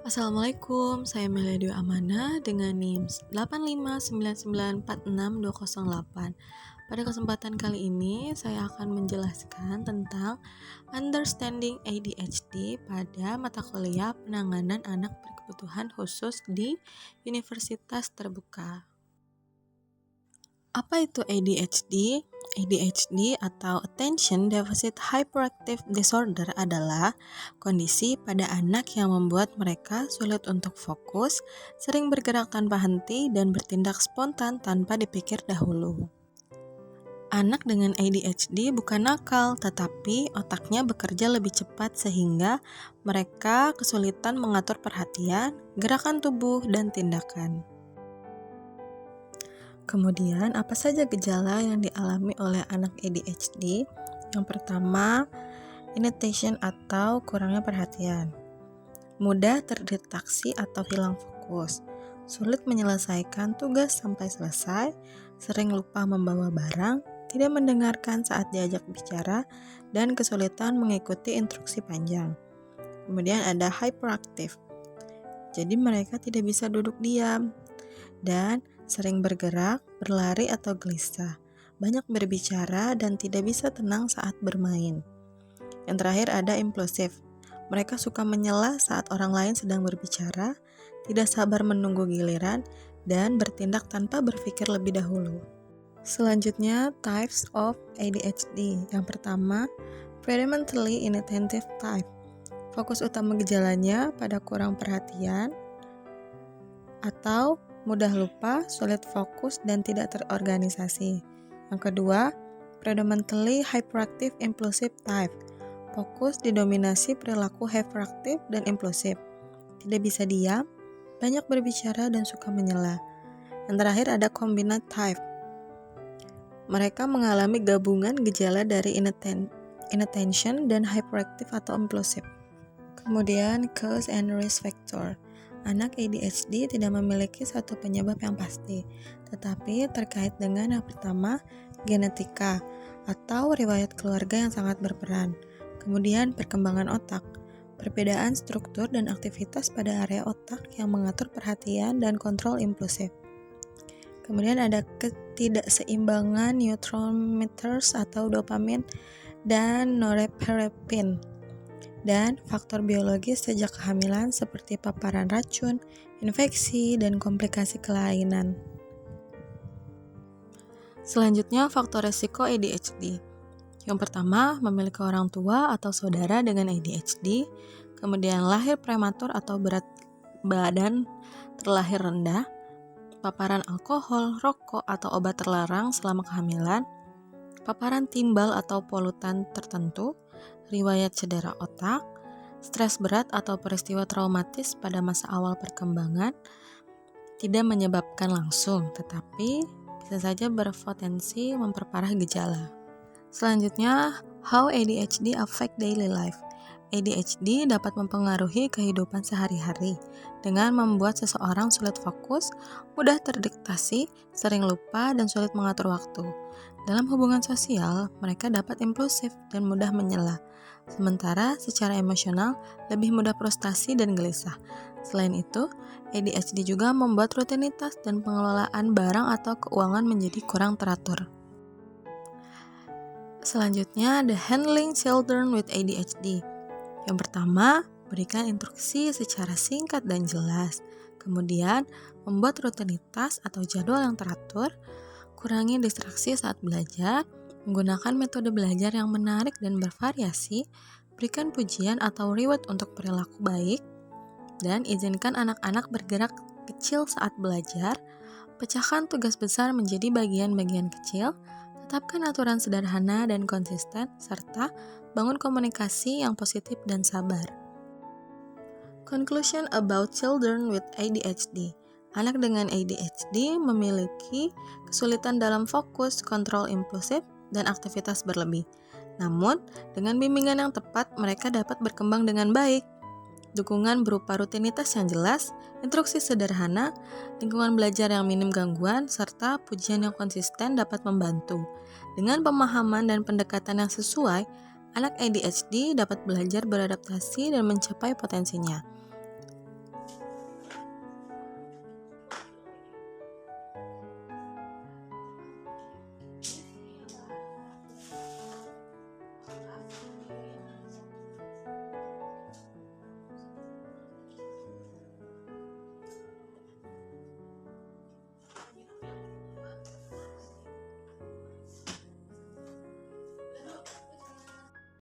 Assalamualaikum, saya Melia Amana dengan NIM 859946208. Pada kesempatan kali ini, saya akan menjelaskan tentang Understanding ADHD pada mata kuliah penanganan anak berkebutuhan khusus di Universitas Terbuka. Apa itu ADHD? ADHD atau Attention Deficit Hyperactive Disorder adalah kondisi pada anak yang membuat mereka sulit untuk fokus, sering bergerak tanpa henti, dan bertindak spontan tanpa dipikir dahulu. Anak dengan ADHD bukan nakal, tetapi otaknya bekerja lebih cepat sehingga mereka kesulitan mengatur perhatian, gerakan tubuh, dan tindakan. Kemudian, apa saja gejala yang dialami oleh anak ADHD? Yang pertama, inattention atau kurangnya perhatian. Mudah terdistraksi atau hilang fokus. Sulit menyelesaikan tugas sampai selesai, sering lupa membawa barang, tidak mendengarkan saat diajak bicara, dan kesulitan mengikuti instruksi panjang. Kemudian ada hyperactive. Jadi mereka tidak bisa duduk diam. Dan sering bergerak, berlari atau gelisah, banyak berbicara dan tidak bisa tenang saat bermain. Yang terakhir ada impulsif. Mereka suka menyela saat orang lain sedang berbicara, tidak sabar menunggu giliran, dan bertindak tanpa berpikir lebih dahulu. Selanjutnya, types of ADHD. Yang pertama, predominantly inattentive type. Fokus utama gejalanya pada kurang perhatian atau mudah lupa, sulit fokus, dan tidak terorganisasi. Yang kedua, predominantly hyperactive impulsive type. Fokus didominasi perilaku hyperaktif dan impulsif. Tidak bisa diam, banyak berbicara, dan suka menyela. Yang terakhir ada combined type. Mereka mengalami gabungan gejala dari inattention dan hyperactive atau impulsif. Kemudian, cause and risk factor. Anak ADHD tidak memiliki satu penyebab yang pasti, tetapi terkait dengan yang pertama, genetika atau riwayat keluarga yang sangat berperan. Kemudian perkembangan otak, perbedaan struktur dan aktivitas pada area otak yang mengatur perhatian dan kontrol impulsif. Kemudian ada ketidakseimbangan neurotransmitters atau dopamin dan norepinephrine. Dan faktor biologis sejak kehamilan seperti paparan racun, infeksi, dan komplikasi kelainan. Selanjutnya, faktor resiko ADHD. Yang pertama, memiliki orang tua atau saudara dengan ADHD, kemudian lahir prematur atau berat badan terlahir rendah, paparan alkohol, rokok, atau obat terlarang selama kehamilan, paparan timbal atau polutan tertentu, riwayat cedera otak, stres berat atau peristiwa traumatis pada masa awal perkembangan, tidak menyebabkan langsung, tetapi bisa saja berpotensi memperparah gejala. Selanjutnya, how ADHD affect daily life. ADHD dapat mempengaruhi kehidupan sehari-hari dengan membuat seseorang sulit fokus, mudah terdistraksi, sering lupa, dan sulit mengatur waktu. Dalam hubungan sosial, mereka dapat impulsif dan mudah menyela. Sementara secara emosional, lebih mudah frustasi dan gelisah. Selain itu, ADHD juga membuat rutinitas dan pengelolaan barang atau keuangan menjadi kurang teratur. Selanjutnya, the handling children with ADHD. Yang pertama, berikan instruksi secara singkat dan jelas. Kemudian, membuat rutinitas atau jadwal yang teratur, kurangi distraksi saat belajar, menggunakan metode belajar yang menarik dan bervariasi, berikan pujian atau reward untuk perilaku baik, dan izinkan anak-anak bergerak kecil saat belajar, pecahkan tugas besar menjadi bagian-bagian kecil, tetapkan aturan sederhana dan konsisten, serta bangun komunikasi yang positif dan sabar. Conclusion about children with ADHD. Anak dengan ADHD memiliki kesulitan dalam fokus, kontrol impulsif, dan aktivitas berlebih. Namun, dengan bimbingan yang tepat, mereka dapat berkembang dengan baik. Dukungan berupa rutinitas yang jelas, instruksi sederhana, lingkungan belajar yang minim gangguan, serta pujian yang konsisten dapat membantu. Dengan pemahaman dan pendekatan yang sesuai, anak ADHD dapat belajar beradaptasi dan mencapai potensinya.